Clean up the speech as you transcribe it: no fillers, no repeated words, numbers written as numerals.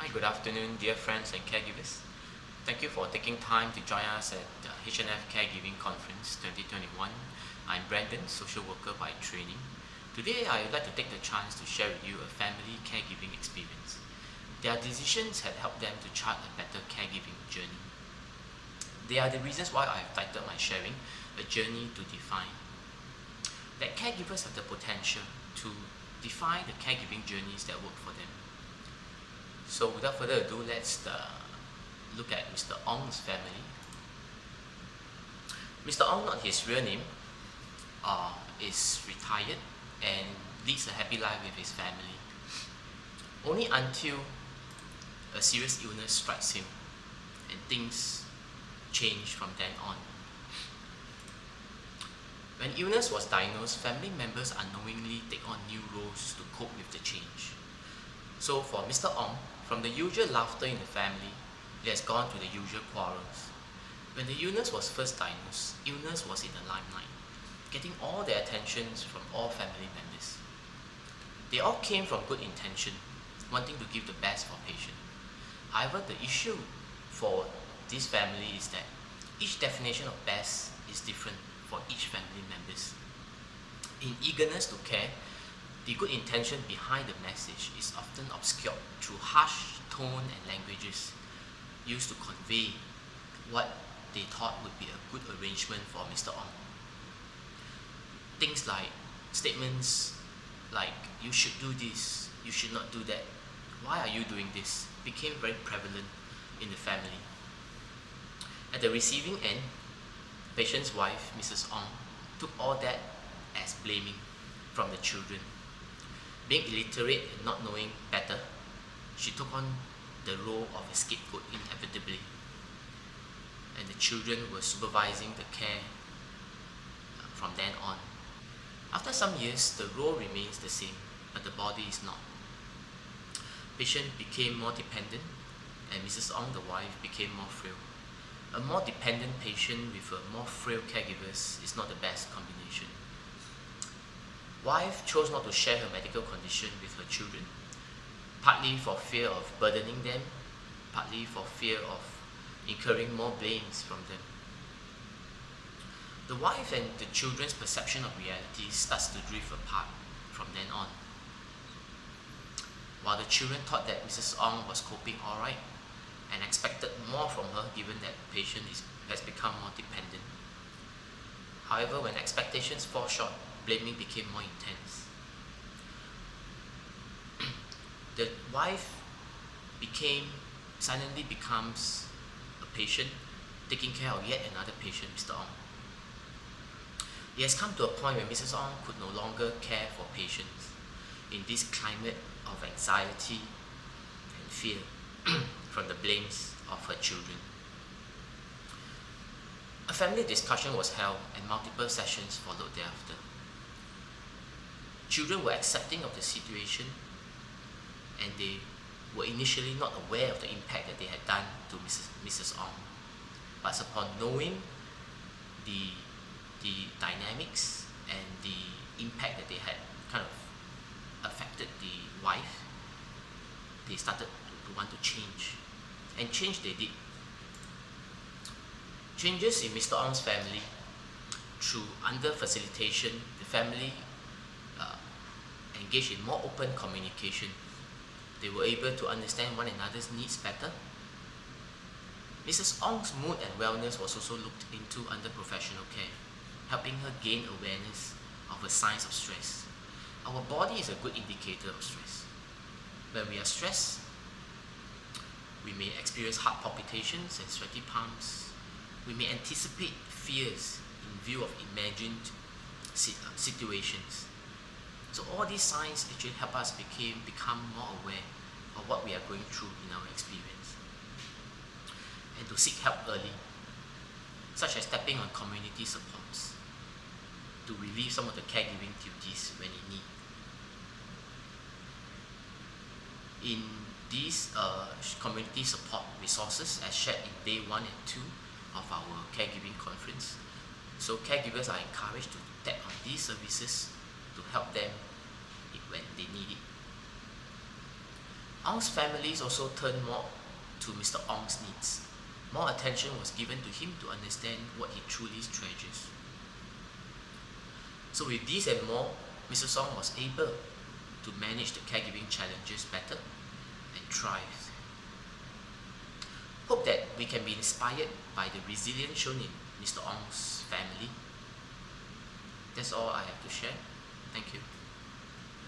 Hi, good afternoon, dear friends and caregivers. Thank you for taking time to join us at the HNF Caregiving Conference 2021. I'm Brandon, social worker by training. Today, I would like to take the chance to share with you a family caregiving experience. Their decisions had helped them to chart a better caregiving journey. They are the reasons why I have titled my sharing, A Journey to Define. That caregivers have the potential to define the caregiving journeys that work for them. So without further ado, let's look at Mr. Ong's family. Mr. Ong, not his real name, is retired and leads a happy life with his family. Only until a serious illness strikes him and things change from then on. When illness was diagnosed, family members unknowingly take on new roles to cope with the change. So for Mr. Ong, from the usual laughter in the family, it has gone to the usual quarrels. When the illness was first diagnosed, illness was in the limelight, getting all the attentions from all family members. They all came from good intention, wanting to give the best for patient. However, the issue for this family is that each definition of best is different for each family members. In eagerness to care, the good intention behind the message is often obscured through harsh tone and languages used to convey what they thought would be a good arrangement for Mr. Ong. Things like statements like, "You should do this, you should not do that, why are you doing this?" became very prevalent in the family. At the receiving end, patient's wife, Mrs. Ong, took all that as blaming from the children. Being illiterate and not knowing better, she took on the role of a scapegoat inevitably, and the children were supervising the care from then on. After some years, the role remains the same, but the body is not. Patient became more dependent, and Mrs. Ong, the wife, became more frail. A more dependent patient with a more frail caregivers is not the best combination. Wife chose not to share her medical condition with her children, partly for fear of burdening them, partly for fear of incurring more blames from them. The wife and the children's perception of reality starts to drift apart from then on. While the children thought that Mrs. Ong was coping alright and expected more from her given that the patient has become more dependent. However, when expectations fall short, blaming became more intense. The wife suddenly becomes a patient, taking care of yet another patient, Mr. Ong. It has come to a point where Mrs. Ong could no longer care for patients in this climate of anxiety and fear from the blames of her children. A family discussion was held and multiple sessions followed thereafter. Children were accepting of the situation, and they were initially not aware of the impact that they had done to Mrs. Ong. But upon knowing the dynamics and the impact that they had kind of affected the wife, they started to want to change. And change they did. Changes in Mr. Ong's family, through under facilitation, the family engaged in more open communication. They were able to understand one another's needs better. Mrs. Ong's mood and wellness was also looked into under professional care, helping her gain awareness of the signs of stress. Our body is a good indicator of stress. When we are stressed, we may experience heart palpitations and sweaty palms. We may anticipate fears in view of imagined situations. So all these signs actually help us become more aware of what we are going through in our experience, and to seek help early, such as tapping on community supports to relieve some of the caregiving duties when in need. In these community support resources as shared in day 1 and 2 of our caregiving conference, so caregivers are encouraged to tap on these services to help them when they need it. Ong's families also turned more to Mr. Ong's needs. More attention was given to him to understand what he truly treasures. So with these and more, Mrs. Ong was able to manage the caregiving challenges better and thrive. Hope that we can be inspired by the resilience shown in Mr. Ong's family. That's all I have to share. Thank you.